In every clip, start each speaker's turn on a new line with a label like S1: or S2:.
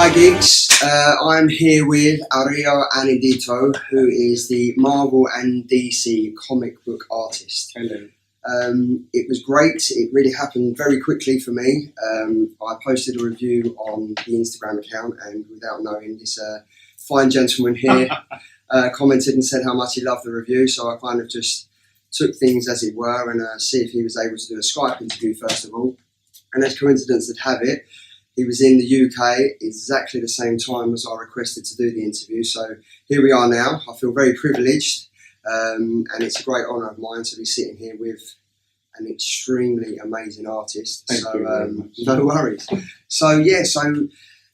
S1: Hi geeks, I'm here with Ario Anindito, who is the Marvel and DC comic book artist.
S2: Hello.
S1: It was great, it really happened very quickly for me. I posted a review on the Instagram account, and without knowing, this fine gentleman here commented and said how much he loved the review, so I kind of just took things as it were and see if he was able to do a Skype interview first of all. And as coincidence would have it, he was in the UK exactly the same time as I requested to do the interview. So here we are now. I feel very privileged, and it's a great honour of mine to be sitting here with an extremely amazing artist.
S2: Thank you very much.
S1: No worries. So yeah, so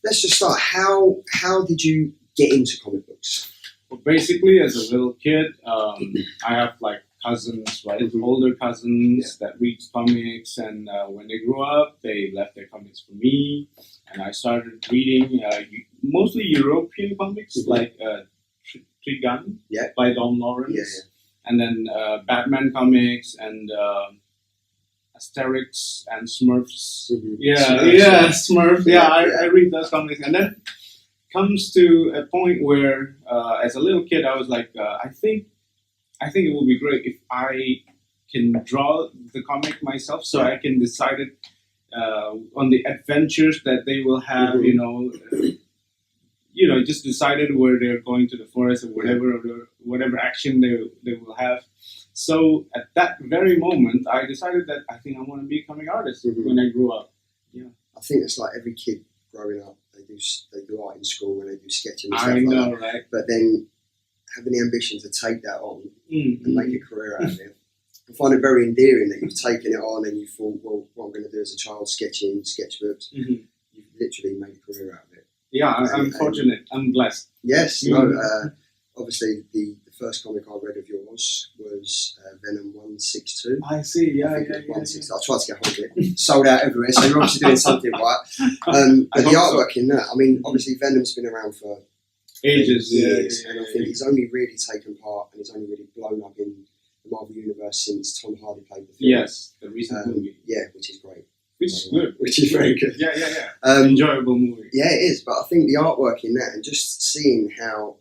S1: let's just start. How did you get into comic books?
S2: Well, basically, as a little kid, I have like cousins, right? Older cousins that read comics, and when they grew up, they left their comics for me, and I started reading mostly European comics, like Trigun by Don Lawrence, and then Batman comics and Asterix and Smurfs. Smurf. I read those comics, and then comes to a point where, as a little kid, I was like, I think it would be great if I can draw the comic myself, so I can decide it on the adventures that they will have. Just decided where they're going to the forest or whatever action they will have. So at that very moment, I decided that I think I want to be a comic artist when I grew up. Yeah,
S1: I think it's like every kid growing up. They do art in school and they do sketching and stuff
S2: I know,
S1: like that.
S2: right?
S1: But then having the ambition to take that on and make a career out of it. I find it very endearing that you've taken it on and you thought, well, what I'm going to do as a child, sketching, sketchbooks. You've literally made a career out of it.
S2: Yeah, I'm fortunate. I'm blessed.
S1: Yes, obviously the first comic I read of yours was Venom 162.
S2: I see, yeah.
S1: 160. I tried to get hold of it. Sold out everywhere, so you're obviously doing something right. But the artwork in that, I mean, obviously Venom's been around for
S2: ages,
S1: and I think he's only really taken part and he's only really blown up in the Marvel Universe since Tom Hardy played the film.
S2: Yes, the recent movie.
S1: Yeah, which is great.
S2: Which is good.
S1: Which is very good.
S2: Yeah. Enjoyable movie.
S1: Yeah, it is. But I think the artwork in that and just seeing how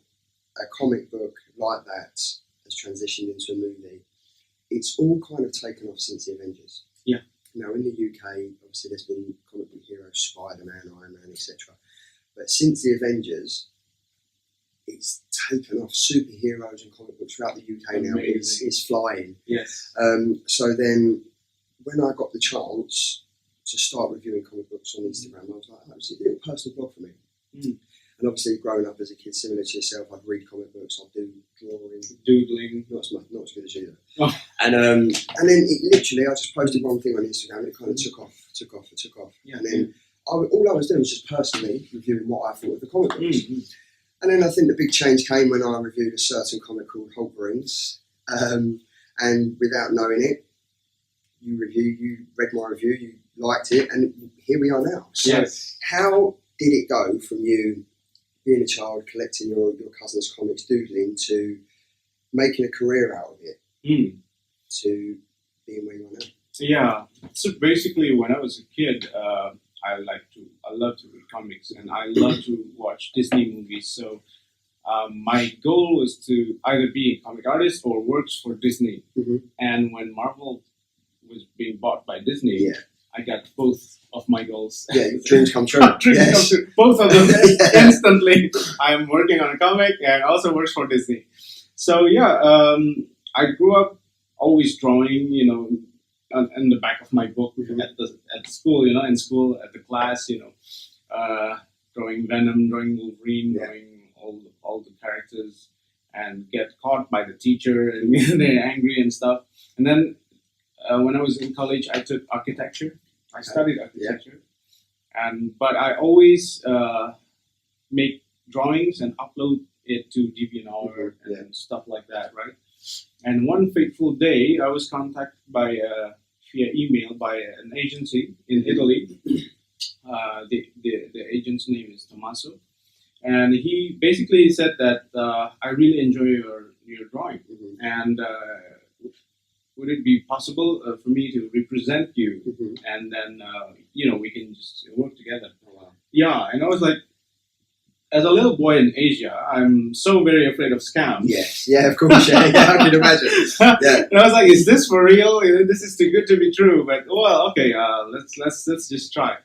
S1: a comic book like that has transitioned into a movie, it's all kind of taken off since the Avengers.
S2: Yeah.
S1: Now in the UK, obviously there's been comic book heroes, Spider-Man, Iron Man, etc. But since the Avengers, it's taken off. Superheroes and comic books throughout the UK now is flying.
S2: Yes.
S1: So then, when I got the chance to start reviewing comic books on Instagram, I was like, oh, it's a little personal blog for me. And obviously, growing up as a kid, similar to yourself, I'd read comic books, I'd do drawing,
S2: doodling,
S1: not as good as you though. And then it literally, I just posted one thing on Instagram, and it kind of took off.
S2: Yeah.
S1: And then all I was doing was just personally reviewing what I thought of the comic books. And then I think the big change came when I reviewed a certain comic called Wolverines. And without knowing it, you read my review, you liked it, and here we are now. So how did it go from you being a child, collecting your cousin's comics, doodling, to making a career out of it, to being where you are now?
S2: Yeah. So basically, when I was a kid, I love to read comics and I love to watch Disney movies. So my goal was to either be a comic artist or works for Disney. And when Marvel was being bought by Disney, I got both of my goals.
S1: Yeah, dreams come true.
S2: Dreams come true. Both of them instantly. I'm working on a comic and also works for Disney. So I grew up always drawing, in the back of my book at the school, in school, at the class, drawing Venom, drawing Wolverine, drawing all the characters, and get caught by the teacher and they're angry and stuff. And then when I was in college, I took architecture. I studied architecture, but I always make drawings and upload it to DeviantArt and stuff like that, right? And one fateful day, I was contacted by via email by an agency in Italy. The agent's name is Tommaso, and he basically said that I really enjoy your drawing, and would it be possible for me to represent you, and then we can just work together. Yeah, and I was like, as a little boy in Asia, I'm so very afraid of scams.
S1: Yes, yeah, of course, yeah, I can imagine. Yeah.
S2: And I was like, is this for real? This is too good to be true. But well, okay, let's just try.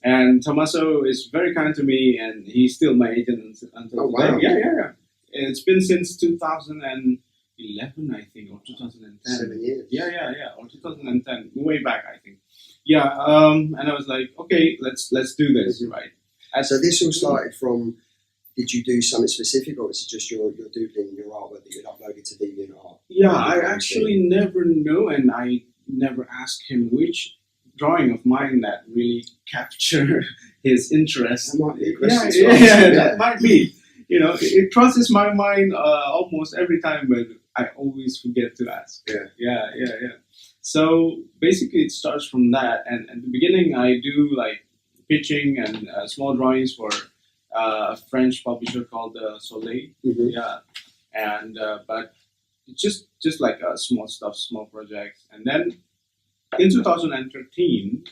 S2: And Tommaso is very kind to me, and he's still my agent until today.
S1: Wow.
S2: Yeah. It's been since 2011, I think, or 2010.
S1: 7 years.
S2: Yeah, or 2010, way back, I think. Yeah, and I was like, okay, let's do this, right?
S1: So this all started from, did you do something specific, or was it just your doodling, your artwork that you'd uploaded to DeviantArt?
S2: Yeah, I actually never knew, and I never asked him which drawing of mine that really captured his interest.
S1: That might be a question.
S2: That might be. You know, it crosses my mind almost every time, but I always forget to ask. Yeah. So basically, it starts from that, and at the beginning, I do like pitching and small drawings for a French publisher called Soleil.
S1: Mm-hmm.
S2: Yeah, and but it's just like small stuff, small projects, and then in 2013,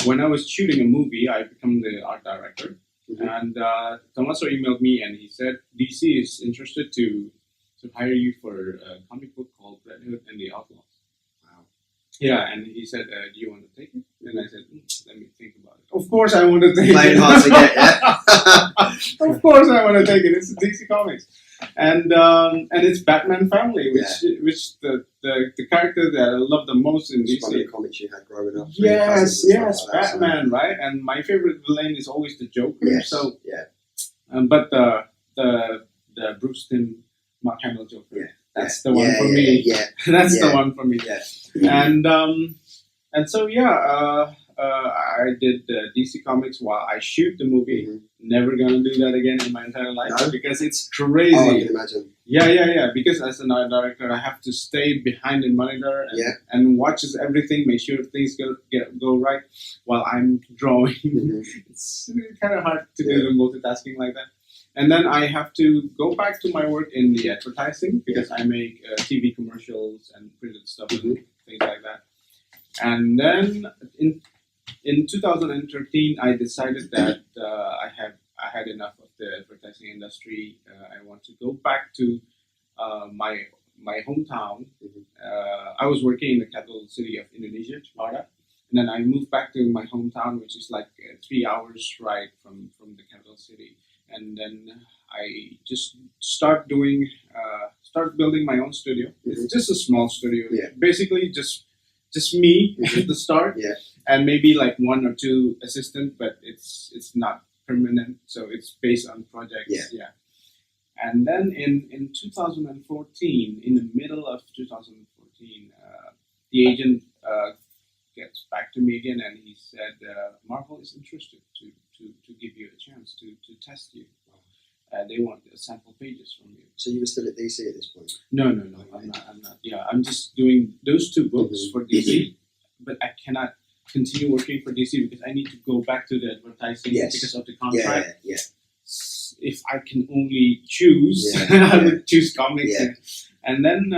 S2: when I was shooting a movie, I became the art director.
S1: Mm-hmm.
S2: And Tommaso emailed me and he said DC is interested to hire you for a comic book called Red Hood and the Outlaws.
S1: Wow.
S2: Yeah, and he said, do you want to take it? And I said, let me think about it. Of course I want to take
S1: Playing
S2: it.
S1: hard to get, yeah.
S2: Of course I want to take it. It's a DC Comics. And it's Batman Family, which the character that I love the most in DC.
S1: One of the comics you had growing up.
S2: Yes,
S1: like that,
S2: Batman, right? And my favorite villain is always the Joker.
S1: Yes,
S2: so
S1: yeah.
S2: But the Bruce Timm Mark Hamill Joker.
S1: Yeah.
S2: That's the one for me.
S1: Yeah.
S2: That's the one for me.
S1: Yeah.
S2: And so I did DC Comics while I shoot the movie.
S1: Mm-hmm.
S2: Never gonna do that again in my entire life because it's crazy.
S1: Oh, I can imagine.
S2: Yeah. Because as an art director, I have to stay behind the monitor and watches everything, make sure things go right while I'm drawing.
S1: Mm-hmm.
S2: It's kind of hard to do the multitasking like that. And then I have to go back to my work in the advertising because I make TV commercials and printed stuff and things like that. And then in 2013, I decided that I had enough of the advertising industry. I want to go back to my hometown. I was working in the capital city of Indonesia, Jakarta, and then I moved back to my hometown, which is like 3 hours ride from the capital city. And then I just start building my own studio. It's just a small studio, basically just me at the start, and maybe like 1 or 2 assistants, but it's not permanent, so it's based on projects. And then in 2014, in the middle of 2014, the agent gets back to me again, and he said Marvel is interested to give you a chance to test you. They want sample pages from you.
S1: So you were still at DC at this point?
S2: No, I'm not. Yeah, I'm just doing those 2 books for DC, but I cannot continue working for DC because I need to go back to the advertising because of the contract.
S1: Yeah.
S2: If I can only choose, I would choose comics. And then,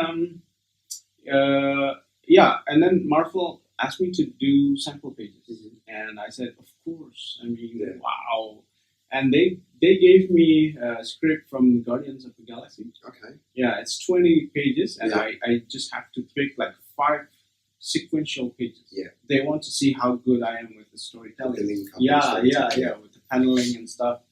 S2: and then Marvel asked me to do sample pages, and I said, of course. I mean, wow. And they gave me a script from Guardians of the Galaxy.
S1: Okay.
S2: Yeah, it's 20 pages, and I just have to pick like 5 sequential pages. Yeah. They want to see how good I am with the storytelling. With the paneling and stuff.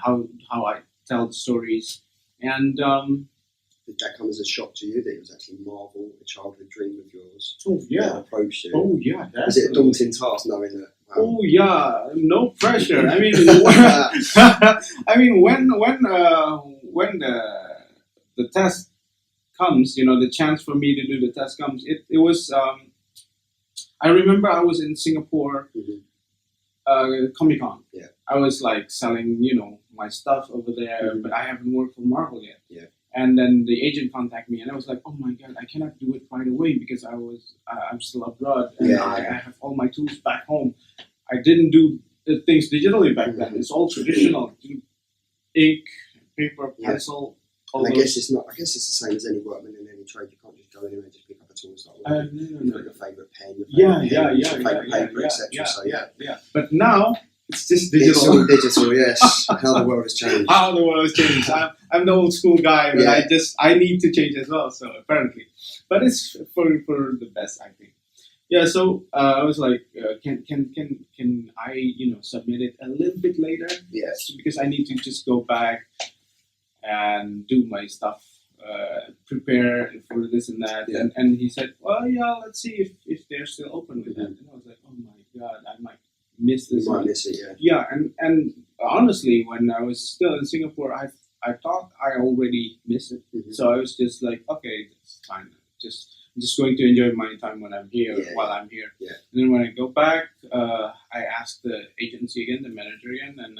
S2: How I tell the stories. And
S1: did that come as a shock to you that it was actually Marvel, a childhood dream of yours?
S2: Oh yeah.
S1: That approached you?
S2: Oh yeah.
S1: Was it a daunting task knowing that? Wow.
S2: Oh yeah, no pressure. I mean, when the test comes, the chance for me to do the test comes. It was. I remember I was in Singapore, Comic Con. Yeah. I was like selling, my stuff over there, but I haven't worked for Marvel yet. Yeah. And then the agent contacted me, and I was like, "Oh my god, I cannot do it right away because I'm still abroad, and I have all my tools back home. I didn't do the things digitally back then. It's all traditional, ink, paper, pencil.
S1: And I guess it's the same as any workman in any trade. You can't just go anywhere and just pick up a tool and start working.
S2: No.
S1: Your favourite pen,
S2: your favourite paper,
S1: etc.
S2: Yeah. But now It's just
S1: It's
S2: digital.
S1: all digital, yes. How the world has changed.
S2: How the world has changed. I'm the old school guy, but
S1: Yeah.
S2: I need to change as well. So apparently, but it's for the best, I think. Yeah. So I was like, can I submit it a little bit later?
S1: Yes.
S2: Because I need to just go back and do my stuff, prepare for this and that.
S1: Yeah.
S2: And he said, well, yeah, let's see if they're still open with that. And I was like, oh my god, I might miss this
S1: You might
S2: one.
S1: miss it, yeah.
S2: Yeah, and honestly, when I was still in Singapore, I thought I already missed it.
S1: Mhm.
S2: So I was just like, okay, it's fine. I'm just going to enjoy my time when I'm here,
S1: Yeah,
S2: while I'm here.
S1: yeah.
S2: And then when I go back, I asked the agency again, the manager again, and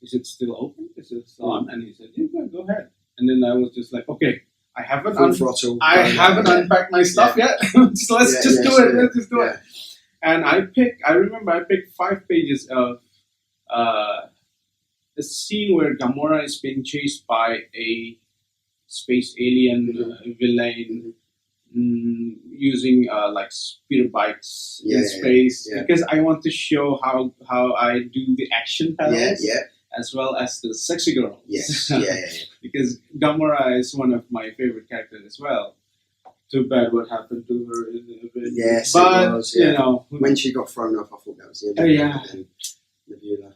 S2: is it still open? Is it still on? And he said, yeah, go ahead. And then I was just like, okay, I haven't
S1: Full throttle.
S2: I haven't unpacked my stuff yet. So let's
S1: Yeah,
S2: just
S1: yes,
S2: do it.
S1: yeah.
S2: Let's just do
S1: Yeah.
S2: it. And I remember I picked 5 pages of a scene where Gamora is being chased by a space alien villain, using like speeder bikes
S1: Yeah,
S2: in space,
S1: yeah.
S2: because I want to show how I do the action
S1: Yeah,
S2: panels,
S1: yeah.
S2: as well as the sexy girls.
S1: Yes. Yeah.
S2: Because Gamora is one of my favorite characters as well. Too bad what happened to her in the event.
S1: Yes,
S2: but
S1: it was, yeah.
S2: you know,
S1: When she got thrown off, I thought that was the end.
S2: Oh, yeah.
S1: And Nebula,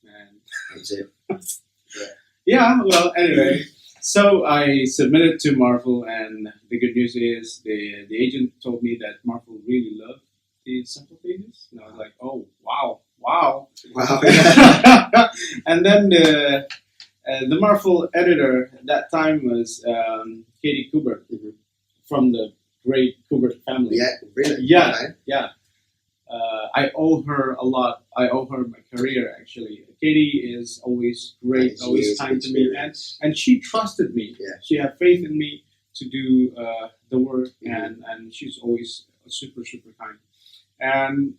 S2: man.
S1: that was it.
S2: Yeah, well, anyway, so I submitted to Marvel, and the good news is the agent told me that Marvel really loved the sample pages, and I was like, oh, wow.
S1: Wow.
S2: And then the Marvel editor at that time was Katie Kubert,
S1: Mhm.
S2: from the great Kubert family.
S1: Yeah, really?
S2: Yeah.
S1: Okay.
S2: Yeah. I owe her a lot. I owe her my career, actually. Katie is always great,
S1: And she
S2: always
S1: is
S2: kind to me,
S1: experienced.
S2: and she trusted me.
S1: Yeah.
S2: She had faith in me to do the work,
S1: Mhm.
S2: and she's always super, super kind. And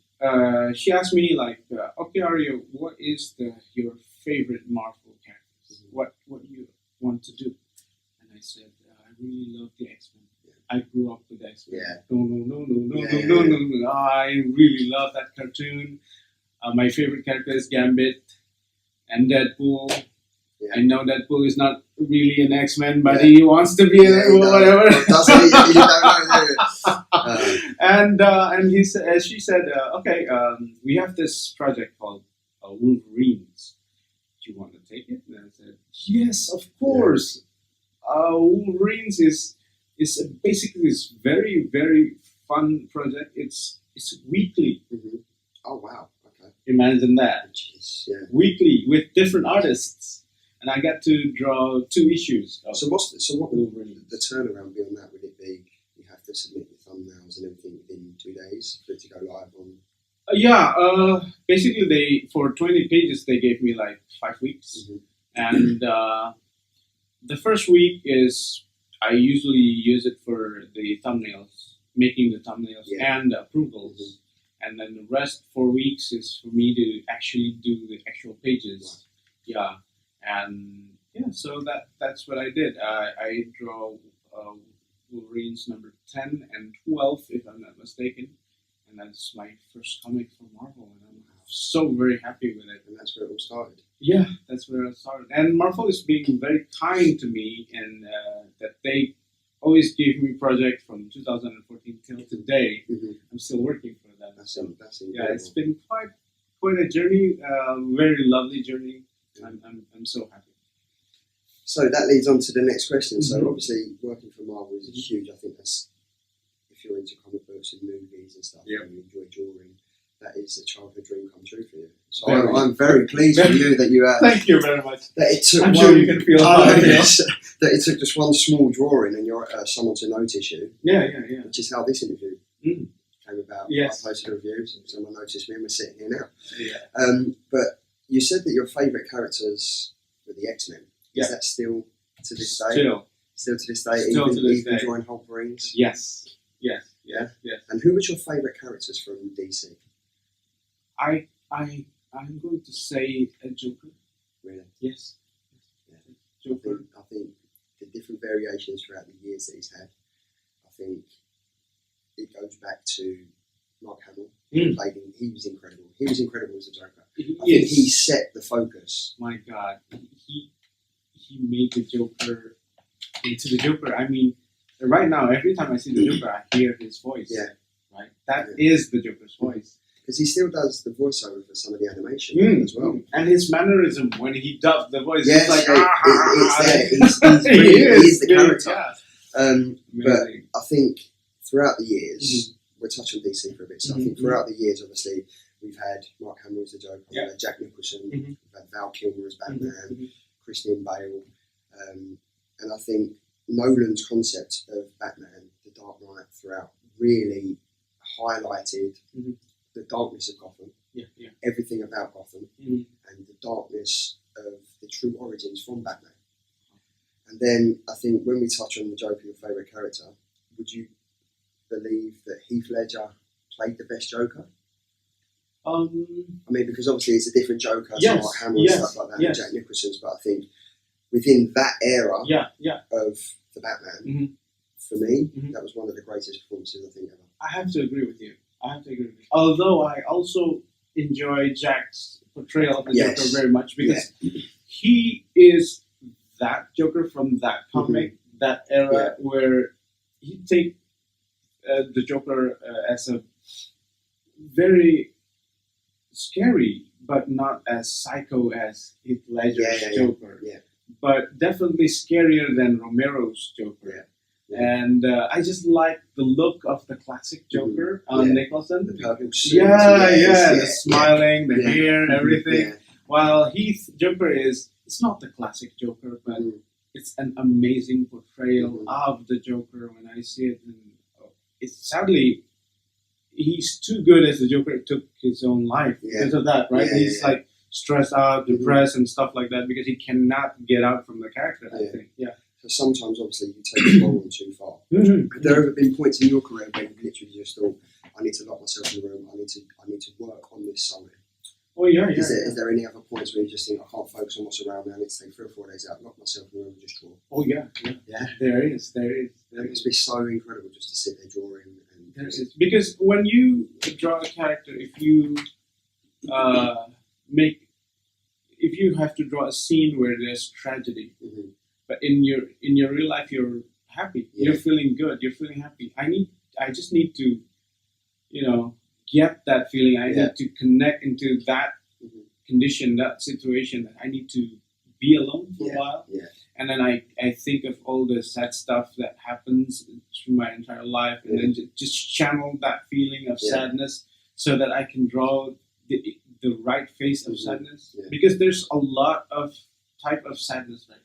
S2: she asked me, like, okay, Ario, what is your favorite Marvel characters?
S1: Mhm.
S2: What you want to do? And I said, I really love the X-Men. I grew up with X-Men.
S1: Yeah.
S2: No. I really love that cartoon. My favorite character is Gambit and Deadpool.
S1: Yeah.
S2: I know Deadpool is not really an X-Men, but
S1: Yeah.
S2: he wants to be whatever.
S1: Does he? You don't know.
S2: And she said, okay, we have this project called Wolverines. Do you want to take it? And I said, yes, of course. Wolverines is basically this very, very fun project. It's weekly.
S1: Mhm. Oh wow. Okay.
S2: Imagine that.
S1: Jeez. Yeah.
S2: Weekly with different artists, and I got to draw 2 issues. Of
S1: So what would
S2: Wolverines.
S1: the turnaround be on that? Would it be you have to submit your thumbnails and everything within 2 days for it to go live on?
S2: Basically, for 20 pages they gave me like 5 weeks,
S1: Mhm.
S2: and the first week is I usually use it for the thumbnails, making the thumbnails
S1: Yeah.
S2: and the approvals, and then the rest 4 weeks is for me to actually do the actual pages. Yeah, and yeah, so that's what I did. I draw Wolverines number 10 and 12, if I'm not mistaken. And that's my first comic for Marvel, and I'm so very happy with it.
S1: And that's where it all started.
S2: Yeah, that's where I started. And Marvel is being very kind to me, and that they always give me projects from 2014 till today.
S1: Mhm.
S2: I'm still working for them.
S1: That's
S2: So
S1: incredible.
S2: yeah, it's been quite a journey, very lovely journey. I'm so happy.
S1: So that leads on to the next question. So
S2: Mhm.
S1: obviously working for Marvel is huge. I think that's, if you're into comic books and movies and stuff,
S2: Yeah.
S1: and you enjoy drawing, that is a childhood dream come true for you. So
S2: Very.
S1: I'm very pleased for you that you
S2: Thank you very much.
S1: that it took
S2: I'm
S1: one,
S2: sure you can feel
S1: Oh,
S2: how I feel.
S1: yes. That it took just one small drawing and you're someone to notice you,
S2: Yeah.
S1: which is how this interview
S2: Mm.
S1: came about.
S2: Yes.
S1: I posted a review, so someone noticed me and we're sitting here now.
S2: Yeah.
S1: But you said that your favourite characters were the X-Men.
S2: Yeah.
S1: Is that still to this day?
S2: Still
S1: To this day,
S2: Still
S1: even,
S2: to this
S1: even
S2: day.
S1: drawing Wolverines?
S2: Yes.
S1: Yeah. And who was your favourite characters from DC?
S2: I'm going to say a Joker.
S1: Really?
S2: Yes.
S1: Yeah.
S2: Joker.
S1: I think the different variations throughout the years that he's had, I think it goes back to Mark Hamill.
S2: Mm.
S1: He was incredible. He was incredible as a Joker. I think he set the focus.
S2: My God, he made the Joker into the Joker. I mean, right now, every time I see the Joker, I hear his voice.
S1: Yeah.
S2: Right? That is the Joker's voice.
S1: Because he still does the voiceover for some of the animation as well.
S2: And his mannerism when he dubs the voice,
S1: yes,
S2: it's like,
S1: it's there. He is the character.
S2: Yeah.
S1: But I think throughout the years, we'll touch on DC for a bit. So I think throughout the years, obviously, we've had Mark Hamill as the Joker, we've had Jack Nicholson, we've had Val Kilmer as Batman, Christian Bale. And I think Nolan's concept of Batman, The Dark Knight, throughout really highlighted the darkness of Gotham, everything about Gotham, and the darkness of the true origins from Batman. And then I think when we touch on the Joker, your favourite character, would you believe that Heath Ledger played the best Joker? I mean, because obviously it's a different Joker, so like Hamill and stuff like that, and Jack Nicholson's, but I think within that era of the Batman, for me, that was one of the greatest performances I think ever.
S2: I have to agree with you. Although I also enjoy Jack's portrayal of the Joker very much, because he is that Joker from that comic, that era, where he take the Joker as a very scary, but not as psycho as Heath Ledger's Joker. But definitely scarier than Romero's Joker. And I just like the look of the classic Joker on Nicholson.
S1: The purple suit.
S2: The smiling, the hair, everything. While Heath Joker it's not the classic Joker, but it's an amazing portrayal of the Joker when I see it. And it's sadly, he's too good as the Joker. Took his own life because of that, right? He's like stressed out, depressed, and stuff like that because he cannot get out from the character. I think,
S1: So sometimes, obviously, you take the role too far. Have there ever been points in your career where you literally just thought, "I need to lock myself in the room. I need to work on this solely"?
S2: Oh yeah,
S1: Is there any other points where you just think, "I can't focus on what's around me. I need to take 3 or 4 days out, lock myself in the room, and just draw"?
S2: Oh yeah. There is.
S1: It must be so incredible just to sit there drawing.
S2: Because when you draw a character, if you if you have to draw a scene where there's tragedy, but in your real life you're happy, you're feeling good, you're feeling happy. I just need to, get that feeling. I need to connect into that condition, that situation. That I need to be alone for a while. And then I think of all the sad stuff that happens through my entire life, and then just channel that feeling of sadness so that I can draw the right face of sadness. Because there's a lot of type of sadness, right?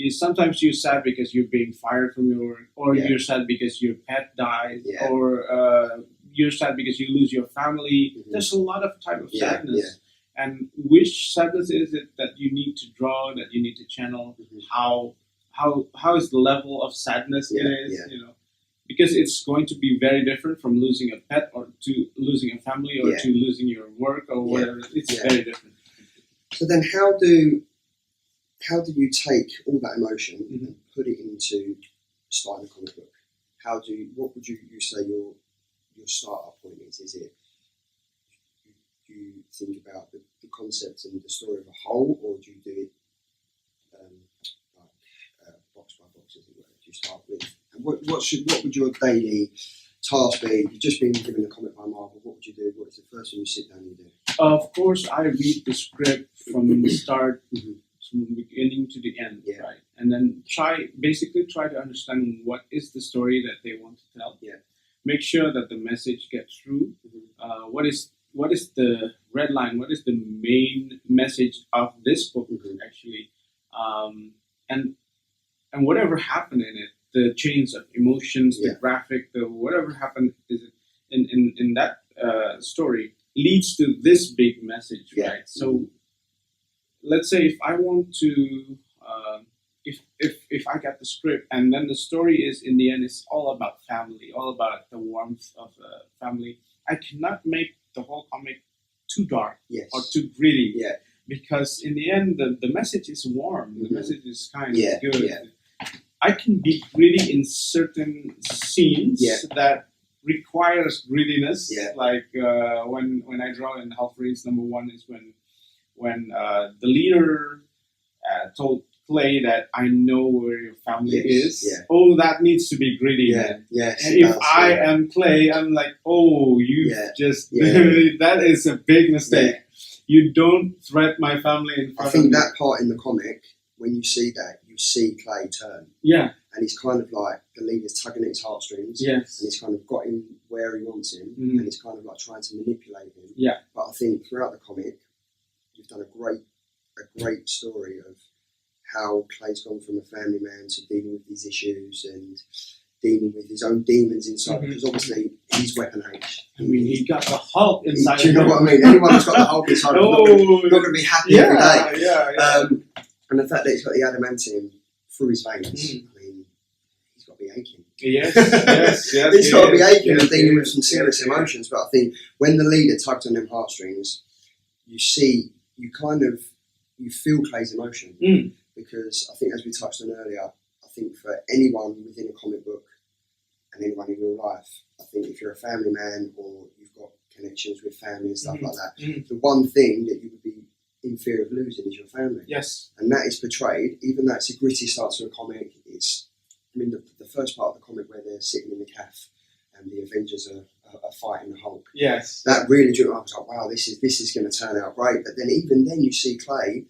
S2: Sometimes you're sad because you're being fired from your work, or you're sad because your pet dies, or you're sad because you lose your family. There's a lot of type of sadness. And which sadness is it that you need to draw, that you need to channel? How is the level of sadness it is? Because it's going to be very different from losing a pet, or to losing a family, or to losing your work, or whatever. It's very different.
S1: So then, how do you take all that emotion and put it into starting a comic book? What would you say your startup point is? Is it you think about the concept and the story of a whole, or do you do it box by box, as it were? Do you start with? And what would your daily task be? You've just been given a comic by Marvel. What would you do? What is the first thing you sit down and do?
S2: Of course, I read the script from the start, from the beginning to the end, right? And then try to understand what is the story that they want to tell. Make sure that the message gets through. What is the red line? What is the main message of this book, actually? And whatever happened in it, the chains of emotions, the graphic, the whatever happened is in that story leads to this big message, right? So let's say if I want to, if I got the script and then the story is in the end it's all about family, all about the warmth of family, I cannot make the whole comic too dark or too gritty, because in the end the message is warm, the message is kind, it's good. I can be gritty in certain scenes that requires greediness.
S1: Yeah.
S2: Like when I draw in Half Rings, number one is when the leader told Clay that I know where your family is.
S1: Yeah.
S2: Oh, that needs to be greedy.
S1: Yeah.
S2: Man.
S1: Yes.
S2: And if I am Clay, I'm like, oh, you just that is a big mistake.
S1: Yeah.
S2: You don't threat my family in front
S1: I think
S2: of me.
S1: that part in the comic, when you see that, you see Clay turn.
S2: Yeah.
S1: And he's kind of like, the leader's tugging at his heartstrings.
S2: Yes.
S1: And he's kind of got him where he wants him.
S2: Mm.
S1: And he's kind of like trying to manipulate him.
S2: Yeah.
S1: But I think throughout the comic, you've done a great story of how Clay's gone from a family man to dealing with these issues and dealing with his own demons inside.
S2: Mm-hmm.
S1: Because obviously, he's Weapon H.
S2: I mean, he got the Hulk inside.
S1: Do you know what I mean? Anyone who's got the Hulk inside is not going to be happy every day.
S2: Yeah.
S1: And the fact that he's got the adamantium through his veins, I mean, he's got to be aching.
S2: Yes.
S1: He's got to be aching and dealing with some serious emotions. But I think when the leader tugged on them heartstrings, you feel Clay's emotion.
S2: Mm.
S1: Because I think, as we touched on earlier, I think for anyone within a comic book and anyone in real life, I think if you're a family man or you've got connections with family and stuff like that, the one thing that you would be in fear of losing is your family.
S2: Yes.
S1: And that is portrayed, even though it's a gritty start to a comic, the first part of the comic where they're sitting in the cafe and the Avengers are fighting the Hulk.
S2: Yes.
S1: That really drew me. I was like, wow, this is going to turn out great. But then even then you see Clay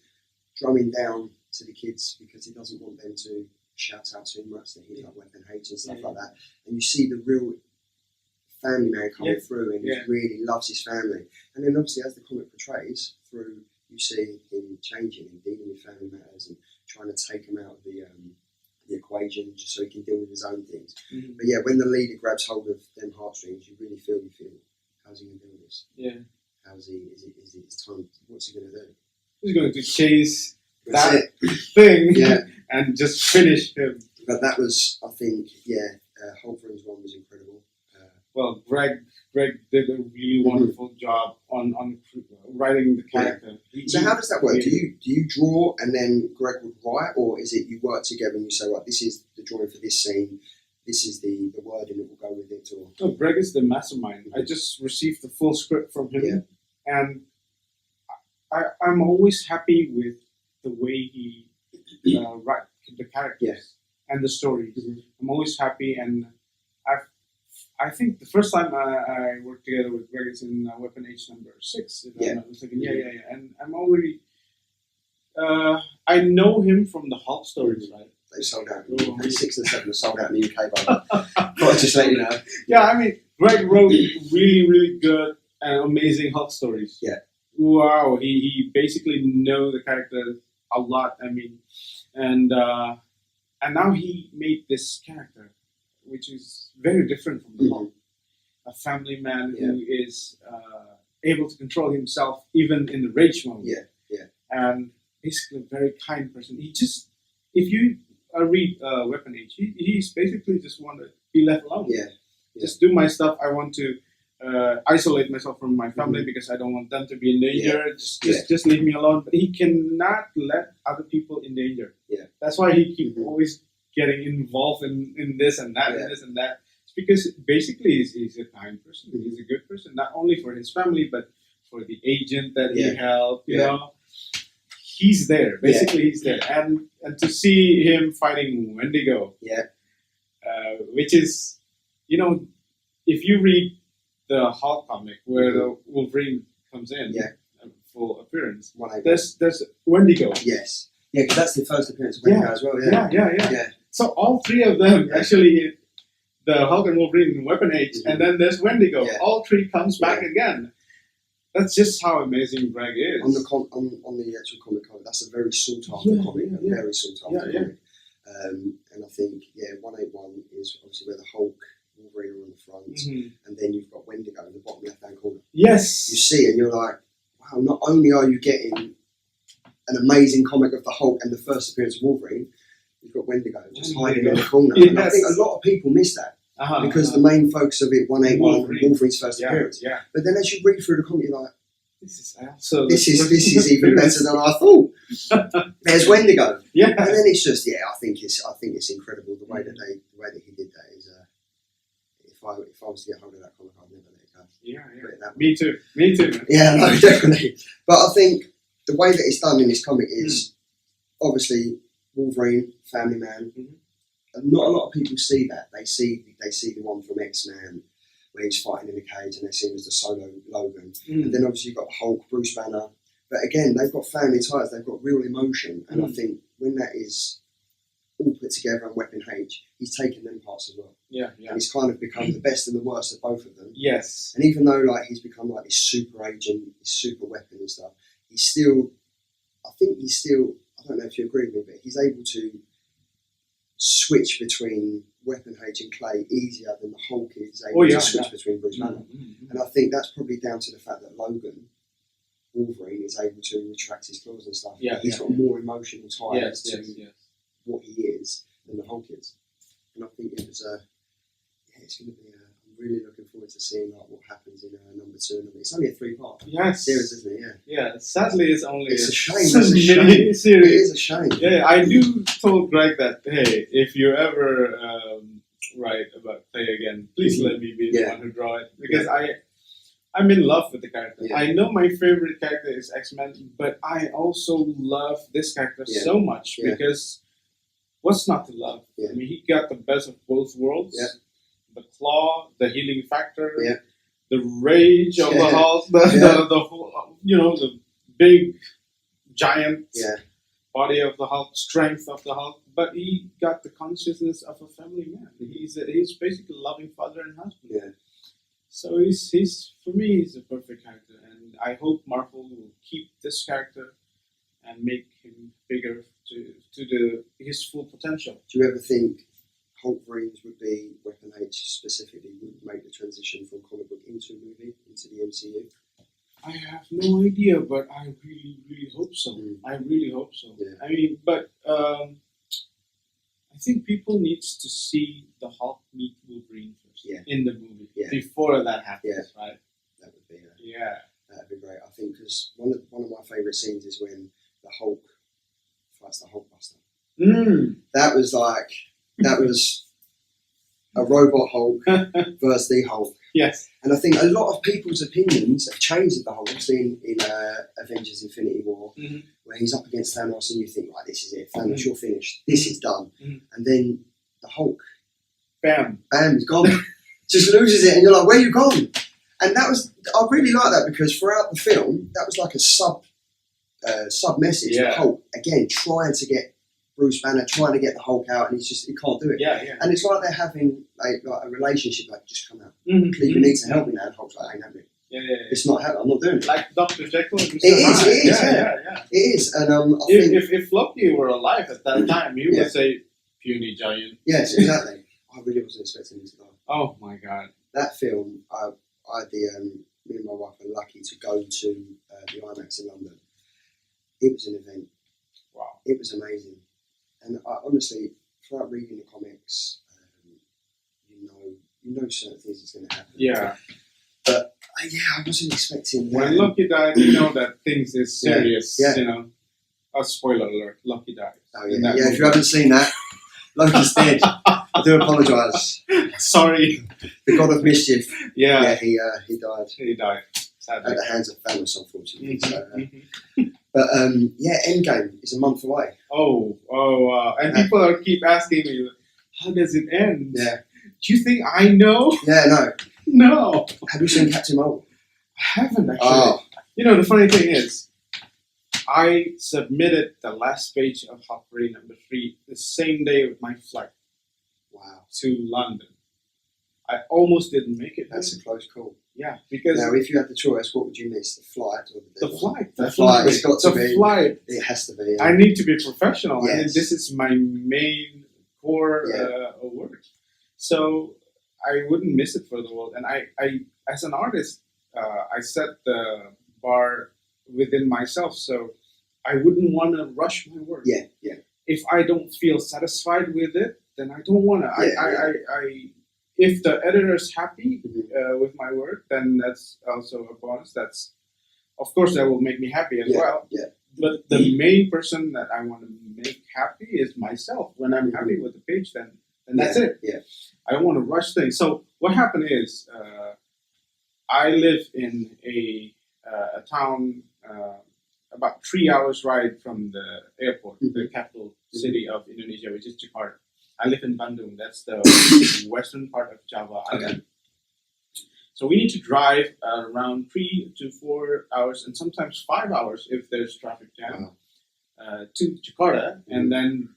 S1: drumming down to the kids because he doesn't want them to shout out too much that he's like Weapon H and stuff like that. And you see the real family man coming through and he really loves his family. And then obviously as the comic portrays through, you see him changing and dealing with family matters and trying to take him out of the equation just so he can deal with his own things. Mm-hmm. But yeah, when the leader grabs hold of them heartstrings, you really feel, how's he going to do this?
S2: Yeah.
S1: Is it his time? What's he going to do?
S2: He's going to chase that thing and just finish him.
S1: But that was, I think, Hulk Rings 1 was incredible.
S2: Well, Greg did a really wonderful job on writing the character.
S1: So how does that work? Do you draw and then Greg would write, or is it you work together and you say, right, this is the drawing for this scene, this is the wording that will go with it? Or
S2: no, Greg is the mastermind. I just received the full script from him, and I'm always happy with the way he writes the characters and the stories. Mm-hmm. I'm always happy, and I think the first time I worked together with Greg is in Weapon H number 6. I'm not mistaken. And I'm already I know him from the Hulk stories, right?
S1: They sold out. 6 and 7 are sold out in the UK, but I'll just let you know.
S2: Yeah, I mean, Greg wrote really, really good and amazing Hulk stories.
S1: Yeah.
S2: Wow, he basically knows the character a lot. I mean, and now he made this character, which is very different from the Hulk. A family man who is able to control himself even in the rage mode. And basically a very kind person. He just, if you read Weapon H, he's basically just want to be left alone. Just do my stuff. I want to isolate myself from my family because I don't want them to be in danger. Just leave me alone. But he cannot let other people in danger. That's why he keeps always getting involved in this and that and this and that. It's because basically he's a kind person. He's a good person, not only for his family, but for the agent that he helped, you know. He's there. Basically, he's there. And to see him fighting Wendigo, which is, you know, if you read the Hulk comic where the Wolverine comes in, full appearance, there's Wendigo.
S1: Yes. Yeah, because that's the first appearance of Wendigo as well.
S2: Yeah. So all three of them actually, the Hulk and Wolverine in Weapon H, and then there's Wendigo. All three comes back again. That's just how amazing Greg is.
S1: On the actual comic, that's a very sought after comic, very sought after comic. And I think 181 is obviously where the Hulk, Wolverine are on the front, and then you've got Wendigo in the bottom left hand corner.
S2: Yes,
S1: you see, and you're like, wow! Not only are you getting an amazing comic of the Hulk and the first appearance of Wolverine, you've got Wendigo just hiding in the corner. And I think a lot of people miss that. Because the main focus of it, 181, Wolverine's first appearance. But then as you read through the comic, you're like, this is even better than I thought. There's Wendigo. And then it's just, I think it's incredible the way that he did that. Is if if I was to get hold of that comic, I'd never let it go.
S2: Yeah,
S1: Put it that way.
S2: Me too. Me too. Man.
S1: Yeah, no, definitely. But I think the way that it's done in this comic is obviously Wolverine, family man.
S2: Mhm.
S1: And not a lot of people see that. They see the one from X-Men where he's fighting in a cage, and they see him as the solo Logan. And then obviously you've got Hulk, Bruce Banner. But again, they've got family ties. They've got real emotion, and I think when that is all put together in Weapon H, he's taken them parts as well.
S2: Yeah.
S1: And he's kind of become the best and the worst of both of them.
S2: Yes.
S1: And even though like he's become like this super agent, this super weapon and stuff, he's still, I don't know if you agree with me, but he's able to switch between Weapon H and Clay easier than the Hulk is able to switch between Bruce Banner. And I think that's probably down to the fact that Logan, Wolverine, is able to retract his claws and stuff. He's got more emotional ties to what he is than the Hulk is. And I think it was it's going to be I'm really looking forward to seeing like what happens in number 2. It's only a 3-part series, isn't it?
S2: Yeah. Sadly, it's only
S1: it's a shame.
S2: mini series.
S1: It is a shame.
S2: Yeah, I do told Greg that hey, if you ever write about Clay again, please let me be the one who draw it because I'm in love with the character.
S1: Yeah.
S2: I know my favorite character is X-Men, but I also love this character so much because what's not to love? I mean, he got the best of both worlds. Yeah. The claw, the healing factor, the rage of the Hulk, the whole, the big giant body of the Hulk, strength of the Hulk. But he got the consciousness of a family man. He's basically a loving father and husband. Yeah. So he's for me he's a perfect character, and I hope Marvel will keep this character and make him bigger to his full potential.
S1: Do you ever think Wolverines would be Weapon H specifically would make the transition from comic book into a movie, into the MCU?
S2: I have no idea, but I really, really hope so. I really hope so. Yeah. I mean, but I think people need to see the Hulk meet Wolverine first in the movie before that happens, right?
S1: That would be that'd be great. I think because one of my favourite scenes is when the Hulk fights the Hulkbuster. That was a robot Hulk versus the Hulk.
S2: Yes.
S1: And I think a lot of people's opinions have changed of the Hulk. I've seen in Avengers Infinity War, where he's up against Thanos and you think, like, this is it, Thanos, you're finished. This is done. And then the Hulk,
S2: bam,
S1: he's gone. Just loses it and you're like, where you gone? And I really like that because throughout the film, that was like a sub message. The Hulk, again, trying to get Bruce Banner, trying to get the Hulk out, and he can't do it.
S2: Yeah.
S1: And it's like they're having like a relationship, like, just come out. You need to help me now. And Hulk's like, I ain't having it.
S2: Yeah.
S1: It's not happening. I'm not doing it.
S2: Like Dr. Jekyll and Mr.
S1: It is.
S2: Yeah.
S1: It is. And I think
S2: if Loki were alive at that time, he would say, puny giant.
S1: Yes, exactly. I really wasn't expecting him to die.
S2: Oh my God.
S1: That film, me and my wife were lucky to go to the IMAX in London. It was an event.
S2: Wow.
S1: It was amazing. And I, honestly, throughout reading the comics, you know certain things is going to happen.
S2: Yeah.
S1: But I wasn't expecting that.
S2: When Loki died, you know that things is serious. You know. Oh, spoiler alert! Loki died.
S1: Oh yeah. If you haven't seen that, Loki's dead. I do apologise.
S2: Sorry.
S1: The God of Mischief.
S2: Yeah.
S1: He died.
S2: He died. Sadly.
S1: At the hands of Thanos, unfortunately. But Endgame is a month away.
S2: And people keep asking me, how does it end?
S1: Yeah.
S2: Do you think I know?
S1: Yeah, no.
S2: No.
S1: Have you seen Captain Marvel?
S2: I haven't actually. You know, the funny thing is, I submitted the last page of Wolverine number 3 the same day of my flight.
S1: Wow.
S2: To London. I almost didn't make it.
S1: That's a close call.
S2: Yeah, because
S1: now, if you had the choice, what would you miss? The flight or the
S2: flight?
S1: The flight. It's got to be.
S2: The flight.
S1: It has to be. Yeah.
S2: I need to be professional.
S1: Yes.
S2: I mean, this is my main core work. So I wouldn't miss it for the world. And I as an artist, I set the bar within myself. So I wouldn't want to rush my work.
S1: Yeah.
S2: If I don't feel satisfied with it, then I don't want to. If the editor is happy with my work, then that's also a bonus. Of course, that will make me happy as well. Yeah. But the main person that I want to make happy is myself. When I'm happy with the page, then that's it. Yeah. I don't want to rush things. So what happened is I live in a town about 3 hours ride from the airport, the capital city of Indonesia, which is Jakarta. I live in Bandung. That's the western part of Java Island. So we need to drive around 3 to 4 hours, and sometimes 5 hours if there's traffic jam, to Jakarta, and then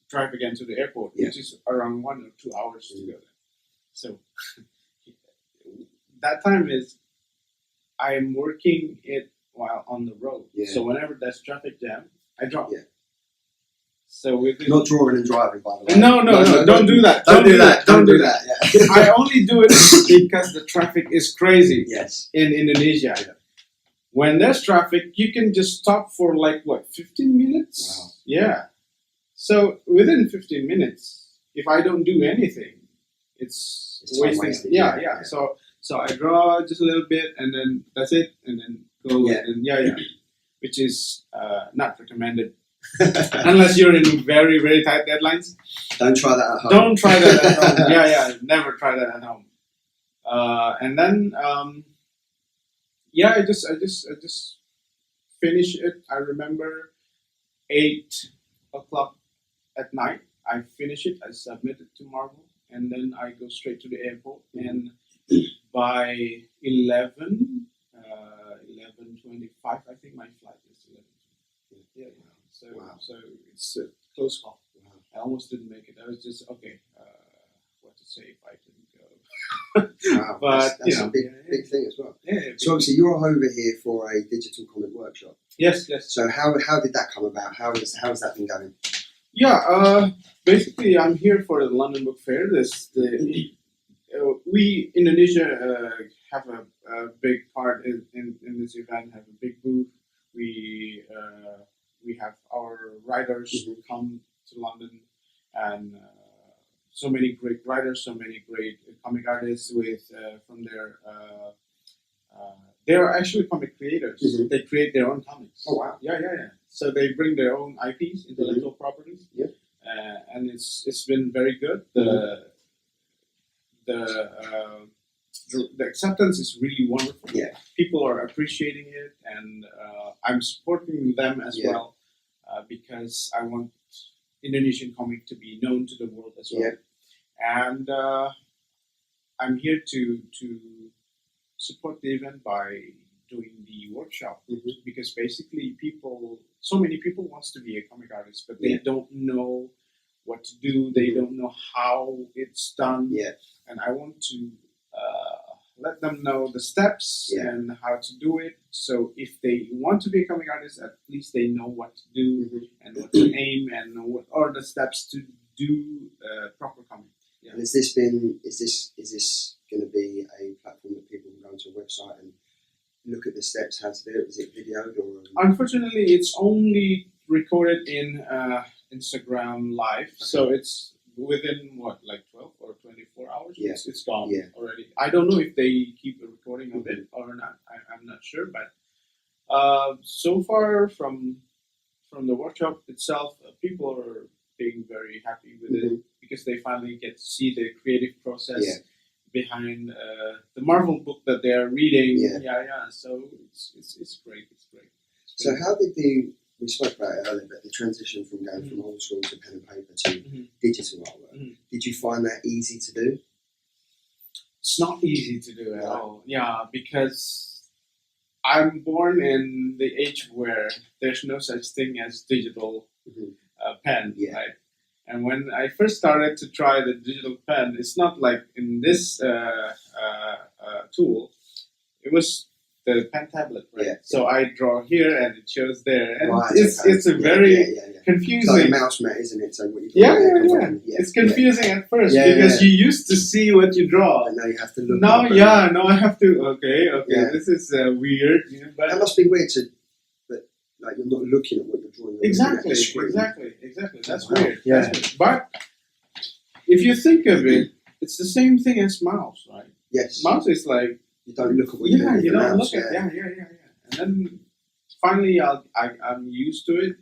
S2: drive again to the airport, which is around 1 or 2 hours to go there. So that time is I am working it while on the road. So whenever there's traffic jam, I drop. So
S1: not drawing and driving, by the way.
S2: No, don't do that. Don't do that. Yeah. I only do it because the traffic is crazy. In Indonesia. When there's traffic, you can just stop for like 15 minutes.
S1: Wow.
S2: Yeah. So within 15 minutes, if I don't do anything, it's wasting. Yeah. So I draw just a little bit, and then that's it, and then go. And which is not recommended. Unless you're in very, very tight deadlines.
S1: Don't try that at home.
S2: Don't try that at home. Never try that at home. And then, I just finish it. I remember 8 o'clock at night. I finish it. I submit it to Marvel, and then I go straight to the airport. And by 11:25, I think my flight is 11:20. So it's a close call.
S1: Wow.
S2: I almost didn't make it. I was just what to say if I didn't go.
S1: Wow,
S2: But
S1: that's a big thing as well.
S2: Yeah,
S1: so obviously you're over here for a digital comic workshop.
S2: Yes.
S1: So how did that come about? How has that been going?
S2: Basically I'm here for the London Book Fair. We Indonesia have a big part in this event. Have a big booth. We have our writers come to London, and so many great writers, so many great comic artists with from their. They are actually comic creators. They create their own comics.
S1: Oh wow!
S2: Yeah. So they bring their own IPs, intellectual properties. And it's been very good. The acceptance is really wonderful. People are appreciating it, and I'm supporting them as well because I want Indonesian comic to be known to the world as well. And I'm here to support the event by doing the workshop because basically so many people wants to be a comic artist, but they don't know what to do. They don't know how it's done. And I want to let them know the steps and how to do it. So if they want to be a comic artist, at least they know what to do and what to aim and what are the steps to do proper comic.
S1: And is this going to be a platform that people can go to a website and look at the steps, how to do it? Is it videoed or?
S2: Unfortunately, it's only recorded in Instagram Live, so it's within 12 or 24 hours. It's gone already. I don't know if they keep a recording of it or not. I'm not sure, but so far from the workshop itself, people are being very happy with it because they finally get to see the creative process behind the Marvel book that they are reading. So it's great.
S1: So how did we spoke about it earlier, but the transition from going from old school to pen and paper to digital artwork, did you find that easy to do?
S2: It's not easy to do at all. Because I'm born in the age where there's no such thing as digital pen, right? And when I first started to try the digital pen, it's not like in this tool. It was the pen tablet, right? So I draw here and it shows there, and it's a very confusing.
S1: It's like a mouse mat, isn't it? So what you
S2: It's confusing at first because you used to see what you draw,
S1: and now you have to look.
S2: Now, I have to. Okay, this is weird. But
S1: that must be weird but you're not looking at what you're drawing.
S2: Exactly. That's weird. That's weird. But if you think of it, it's the same thing as mouse, right?
S1: Yes.
S2: Mouse is like.
S1: You don't look at what you're doing.
S2: You don't look at And then finally I'm used to it.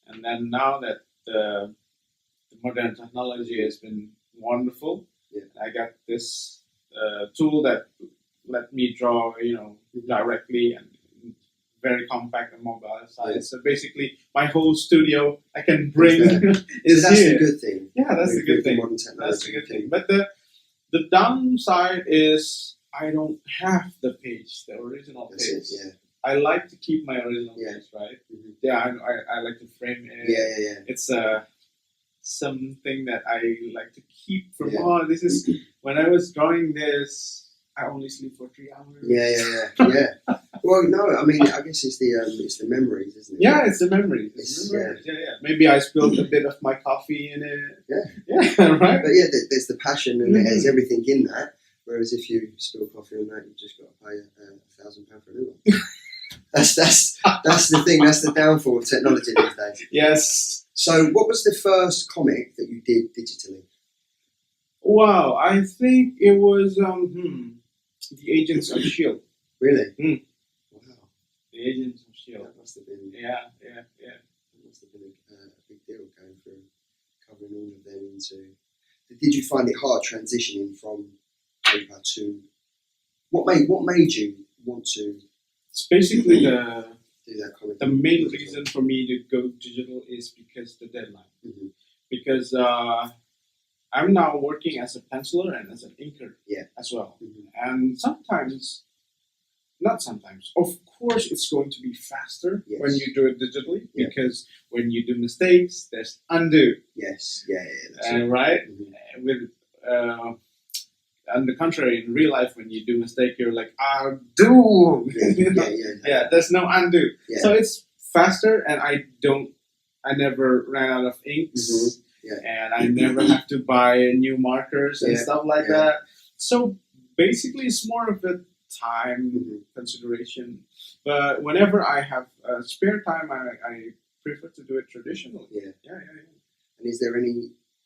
S2: And then now that the modern technology has been wonderful, I got this tool that let me draw, directly and very compact and mobile size.
S1: Yeah.
S2: So basically, my whole studio I can bring is
S1: so that's
S2: here.
S1: the good thing.
S2: Yeah, that's the good thing.
S1: Modern technology.
S2: That's the good thing. But the downside is I don't have the page, the original
S1: That's
S2: page.
S1: it, yeah.
S2: I like to keep my original
S1: Yeah.
S2: page, right?
S1: Mhm.
S2: Yeah, I like to frame it.
S1: Yeah.
S2: It's something that I like to keep from.
S1: Yeah.
S2: Oh, this is when I was drawing this. I only sleep for 3 hours.
S1: Yeah. Well, no, I mean, I guess it's the memories, isn't it?
S2: Yeah, it's the memories. Yeah. Maybe I spilled a bit of my coffee in it. Yeah, right.
S1: But yeah, there's the passion and
S2: Mhm.
S1: there's everything in that. Whereas if you spill coffee on that, you've just got to pay £1,000 for a new one. That's the thing. That's the downfall of technology these days.
S2: Yes.
S1: So, what was the first comic that you did digitally?
S2: Wow, I think it was The Agents of S.H.I.E.L.D.
S1: Really?
S2: Mm.
S1: Wow.
S2: The Agents of S.H.I.E.L.D.
S1: That must have been.
S2: Yeah.
S1: That must have been a big deal going through covering all of them into. Did you find it hard transitioning from paper to? What made you want to
S2: It's basically the
S1: do that comic?
S2: main reason for me to go digital is because the deadline.
S1: Mhm.
S2: Because I'm now working as a penciler and as an inker as well.
S1: Mhm.
S2: And not sometimes, of course, it's going to be faster
S1: Yes.
S2: when you do it digitally
S1: Yeah.
S2: because when you do mistakes, there's undo,
S1: Yes, that's it.
S2: right?
S1: Mhm.
S2: With on the contrary, in real life, when you do mistake, you're like, do.
S1: Yeah.
S2: There's no undo.
S1: Yeah.
S2: So it's faster, and I never ran out of inks.
S1: Mhm. Yeah.
S2: And I never have to buy new markers and stuff like that. So basically, it's more of a time consideration. But whenever I have spare time, I prefer to do it traditionally.
S1: Yeah. And is there any?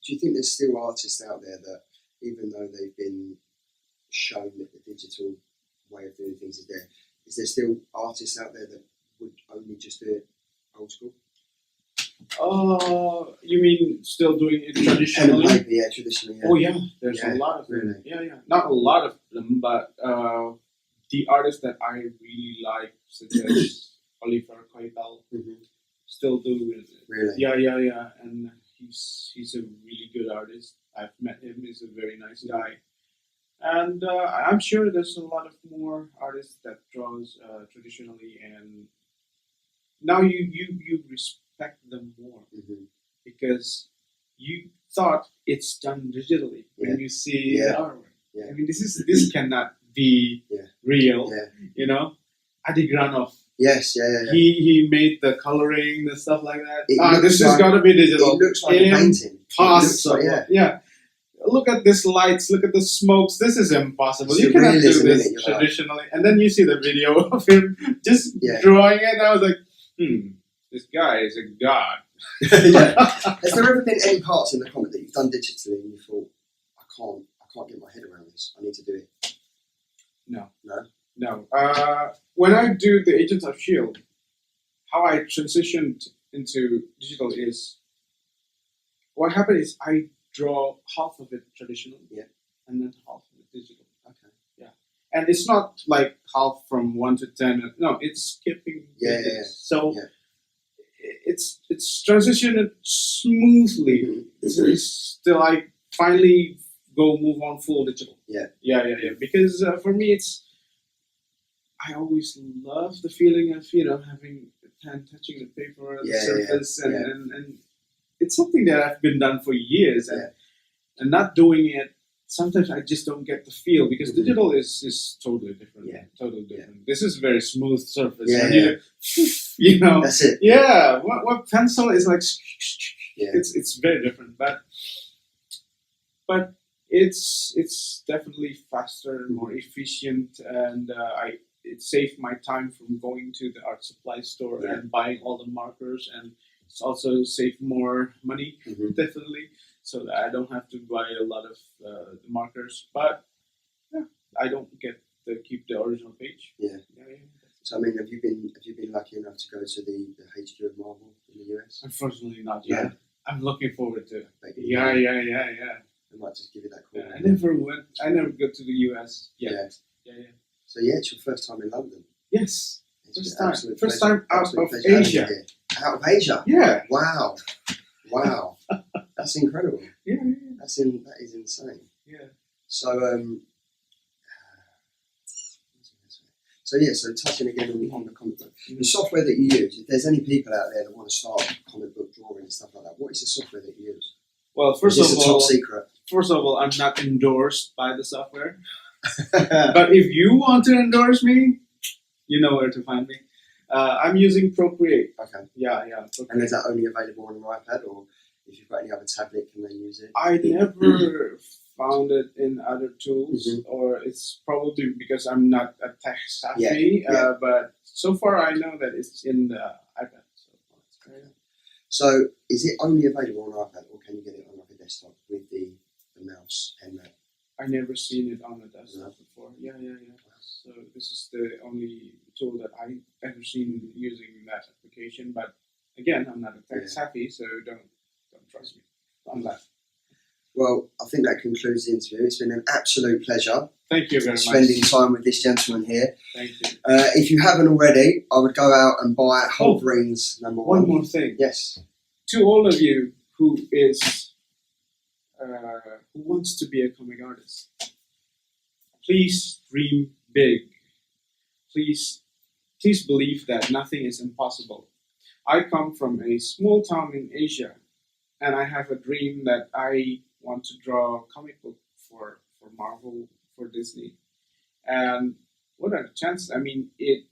S1: Do you think there's still artists out there that, even though they've been shown that the digital way of doing things is there still artists out there that would only just do it old school?
S2: You mean still doing it traditionally?
S1: Traditionally. Yeah.
S2: Oh yeah, there's a lot of them.
S1: Really?
S2: Yeah. Not a lot of them, but the artists that I really like, such as Oliver Coital, still do it.
S1: Really?
S2: Yeah. And he's a really good artist. I've met him. He's a very nice guy. And I'm sure there's a lot of more artists that draws traditionally, and now you respect them more because you thought it's done digitally when you see the artwork.
S1: Yeah.
S2: I mean, this cannot be real.
S1: Yeah.
S2: Adi Granov.
S1: Yes.
S2: He made the coloring, the stuff like that. This has
S1: like,
S2: got to be digital.
S1: It looks like a painting.
S2: Impossible.
S1: Yeah.
S2: Look at these lights. Look at the smokes. This is impossible.
S1: It's
S2: You cannot do
S1: realism,
S2: this
S1: isn't it?
S2: traditionally. And then you see the video of him just drawing it. And I was like, this guy is a god.
S1: Has there ever been any parts in the comic that you've done digitally and you thought, I can't get my head around this. I need to do it?
S2: No.
S1: No.
S2: When I do the Agents of S.H.I.E.L.D., how I transitioned into digital is what happened is I draw half of it traditional, and then half of it digital.
S1: Okay.
S2: Yeah, and it's not like half from 1 to 10. No, it's skipping. So it's transitioned smoothly. It's till I finally move on full digital. Yeah. Because for me, I always love the feeling of having the pen touching the paper, the surface, and it's something that I've been done for years, and not doing it. Sometimes I just don't get the feel because digital is totally different. Totally different. This is very smooth surface.
S1: That's it.
S2: Yeah, what pencil is like. It's very different, but it's definitely faster, more efficient, and it saved my time from going to the art supply store and buying all the markers, and it's also saved more money, definitely, so that I don't have to buy a lot of the markers. But I don't get to keep the original page.
S1: So I mean, have you been lucky enough to go to the HQ of Marvel in the US?
S2: Unfortunately, not yet. I'm looking forward to it.
S1: Yeah.
S2: Yeah.
S1: I might just give you that call
S2: I never went. I never go to the US yet. Yeah.
S1: So yeah, it's your first time in London.
S2: Yes,
S1: It's
S2: first
S1: an
S2: time.
S1: absolute
S2: First
S1: pleasure.
S2: time out
S1: Absolute
S2: of
S1: pleasure having you
S2: Asia.
S1: here. Out of Asia.
S2: Yeah.
S1: Wow. That's incredible.
S2: Yeah.
S1: That is insane.
S2: Yeah.
S1: So so touching again on the comic book, the software that you use. If there's any people out there that want to start comic book drawing and stuff like that, what is the software that you use?
S2: Well,
S1: Is this a top secret?
S2: First of all, I'm not endorsed by the software. But if you want to endorse me, you know where to find me. I'm using Procreate.
S1: Okay.
S2: Yeah.
S1: Procreate. And is that only available on an iPad, or if you've got any other tablet, can they use it?
S2: I never found it in other tools, or it's probably because I'm not a tech savvy. But so far, I know that it's in the iPad.
S1: So is it only available on iPad, or can you get it on like a desktop with the mouse and that?
S2: I never seen it on a desktop before. Yeah. So this is the only tool that I ever seen using that application. But again, I'm not a tech savvy, so don't trust me on that.
S1: Well, I think that concludes the interview. It's been an absolute pleasure.
S2: Thank you very much.
S1: Spending time with this gentleman here.
S2: Thank you.
S1: If you haven't already, I would go out and buy Hold Rings #1.
S2: One more thing.
S1: Yes.
S2: To all of you who wants to be a comic artist, please dream big. Please believe that nothing is impossible. I come from a small town in Asia, and I have a dream that I want to draw a comic book for Marvel, for Disney. And what are the chances? I mean, the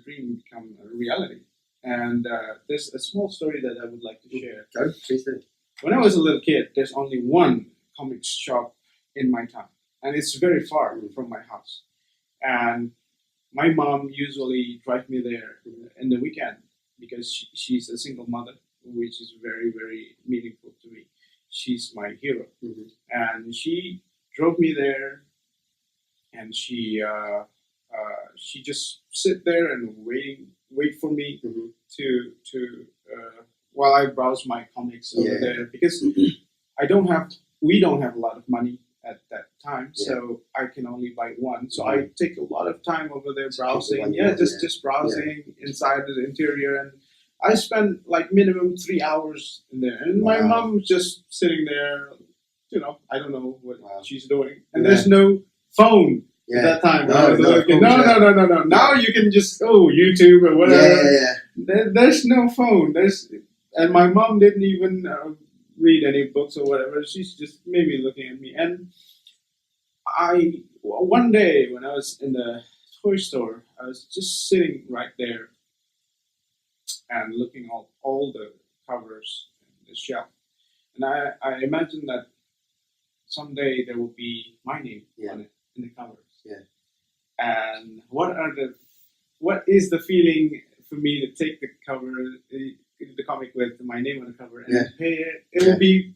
S2: dream become a reality. And there's a small story that I would like to share.
S1: Go, please do.
S2: When I was a little kid, there's only one comic shop in my town, and it's very far from my house. And my mom usually drives me there in the weekend because she's a single mother, which is very, very meaningful to me. She's my hero. And she drove me there, and she just sit there and wait for me to while I browse my comics over there, because we don't have a lot of money at that time, so I can only buy one. So I take a lot of time over there browsing. Just browsing inside the interior, and I spend like minimum 3 hours in there. And my mom's just sitting there, I don't know what she's doing. And there's no phone at that time. No. Now you can just YouTube or whatever. There's no phone. And my mom didn't even read any books or whatever. She's just maybe looking at me. And one day when I was in the toy store, I was just sitting right there and looking at all the covers in the shelf. And I imagined that someday there will be my name on it in the covers. And what is the feeling for me to take the cover, the comic with my name on the cover and pay it? It will be,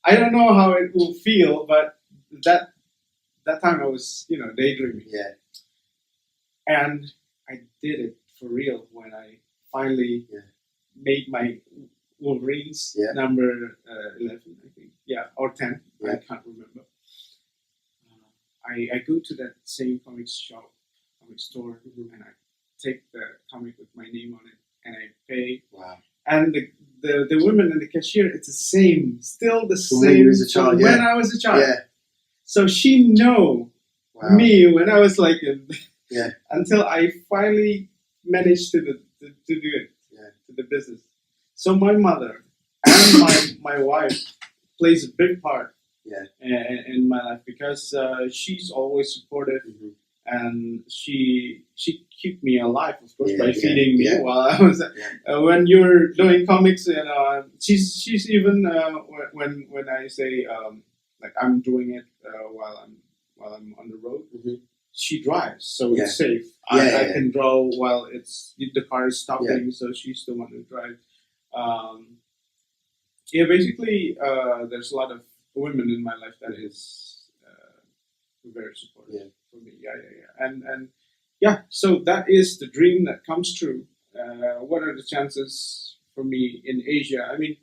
S2: I don't know how it will feel, but that time I was, daydreaming. And I did it for real when I finally made my Wolverines number 11, I think. Or 10. I can't remember. I go to that same comic store, and I take the comic with my name on it, and I pay. And the woman and the cashier, it's still the same when I was a child. So she know me when I was like until I finally managed to do it, to the business. So my mother and my wife plays a big part in my life, because she's always supportive, and she kept me alive, of course, by feeding me while I was. When you're doing comics, and she's even when I say like I'm doing it while I'm on the road. She drives, so it's safe. I can draw while the car is stopping, so she's the one who drives. Basically, there's a lot of women in my life that is very supportive for me. And so that is the dream that comes true. What are the chances for me in Asia? I mean,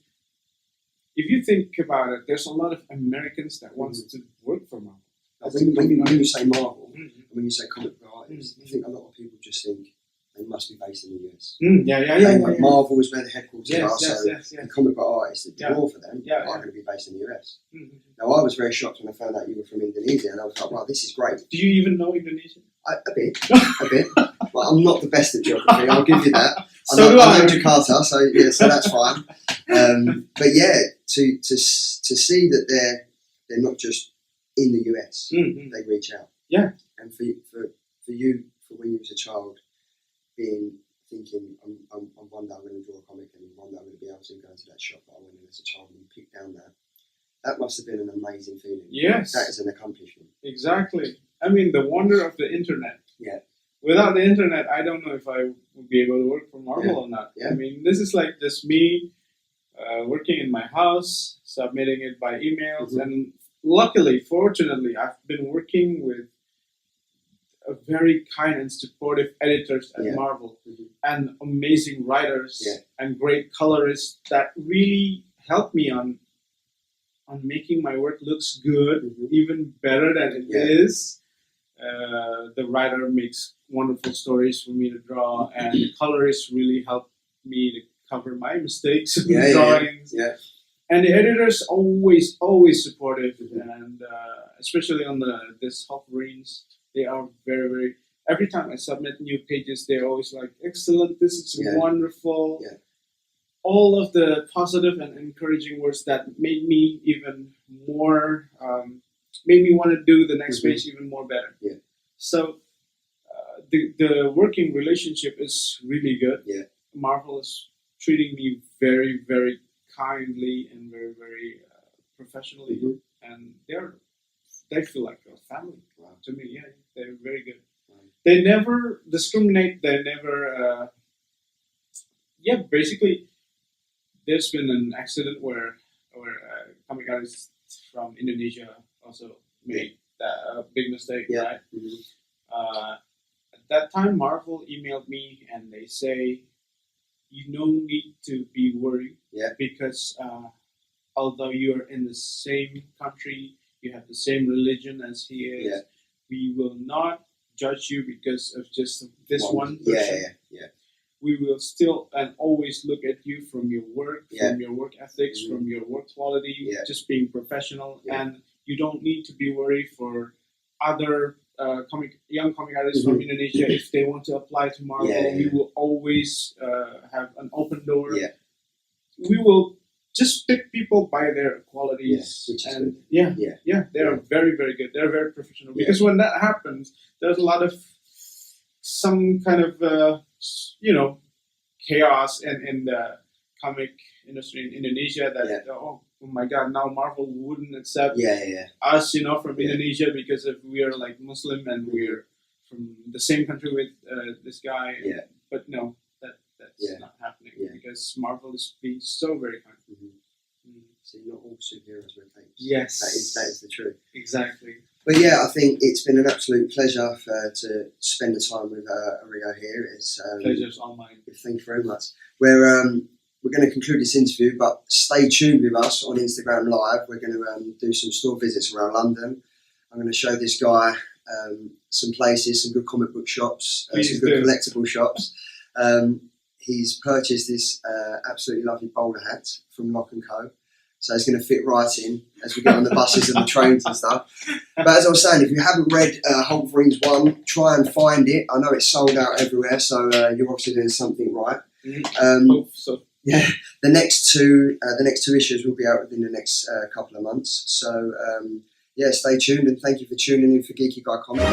S2: if you think about it, there's a lot of Americans that wants to work for Marvel.
S1: When you say Marvel,
S2: Mm-hmm.
S1: when you say comic book artists, I think a lot of people just think they must be based in the US.
S2: Yeah.
S1: Marvel is where the headquarters are,
S2: Yes,
S1: so
S2: yes.
S1: the comic book artists that draw for them
S2: Yeah,
S1: are going to be based in the US.
S2: Mm-hmm.
S1: Now, I was very shocked when I found out you were from Indonesia, and I was like, wow, this is great.
S2: Do you even know Indonesian?
S1: A bit. Well, I'm not the best at geography, I'll give you that.
S2: So
S1: I know Jakarta, so that's fine. But yeah, to see that they're not just in the US, they reach out.
S2: Yeah.
S1: And for you, for when you was a child, thinking, I'm one day I'm going to draw a comic, and one day I'm going to be able to go into that shop that I went in as a child and pick down that must have been an amazing feeling.
S2: Yes.
S1: That is an accomplishment.
S2: Exactly. I mean, the wonder of the internet.
S1: Yeah.
S2: Without the internet, I don't know if I would be able to work for Marvel or not.
S1: Yeah.
S2: I mean, this is like just me working in my house, submitting it by emails, and luckily, fortunately, I've been working with a very kind and supportive editors at Marvel, and amazing writers and great colorists that really helped me on making my work looks good, even better than it is. The writer makes wonderful stories for me to draw, and the colorist really helped me to cover my mistakes in the drawings.
S1: Yeah.
S2: And the editors always supportive, and especially on this Wolverines, they are very, very. Every time I submit new pages, they're always like, "Excellent! This is wonderful."
S1: Yeah.
S2: All of the positive and encouraging words that made me even more, made me want to do the next page even more better.
S1: Yeah.
S2: So the working relationship is really good.
S1: Yeah.
S2: Marvel is treating me very, very kindly and very, very professionally, and they feel like a family to me. Yeah, they're very good. They never discriminate. They never. Basically, there's been an accident where comic artists from Indonesia also made a big mistake, right? At that time, Marvel emailed me and they say, you don't need to be worried because although you're in the same country, you have the same religion as he is, we will not judge you because of just this one person. We will still and always look at you from your work, from your work ethics, from your work quality, just being professional. And you don't need to be worried for other young comic artists from Indonesia if they want to apply to Marvel. We will always have an open door. We will just pick people by their qualities. And they are very, very good. They're very professional. Because when that happens, there's a lot of some kind of chaos in the comic industry in Indonesia that oh my god, now Marvel wouldn't accept us from Indonesia because if we are like Muslim and we're from the same country with this guy. But no, that's not happening because Marvel is being so very kind.
S1: So not all superheroes wear capes.
S2: Yes,
S1: that is the truth.
S2: Exactly.
S1: But yeah, I think it's been an absolute pleasure to spend the time with Ario here. It's
S2: pleasure's all mine.
S1: Thank you very much. We're going to conclude this interview, but stay tuned with us on Instagram Live. We're going to do some store visits around London. I'm going to show this guy some places, some good comic book shops, some good collectible shops. He's purchased this absolutely lovely bowler hat from Lock & Co. So it's going to fit right in as we get on the buses and the trains and stuff. But as I was saying, if you haven't read Wolverines 1, try and find it. I know it's sold out everywhere, so you're obviously doing something right.
S2: Hope so.
S1: Yeah, the next two issues will be out within the next couple of months. So stay tuned and thank you for tuning in for Geeky Guy Comics.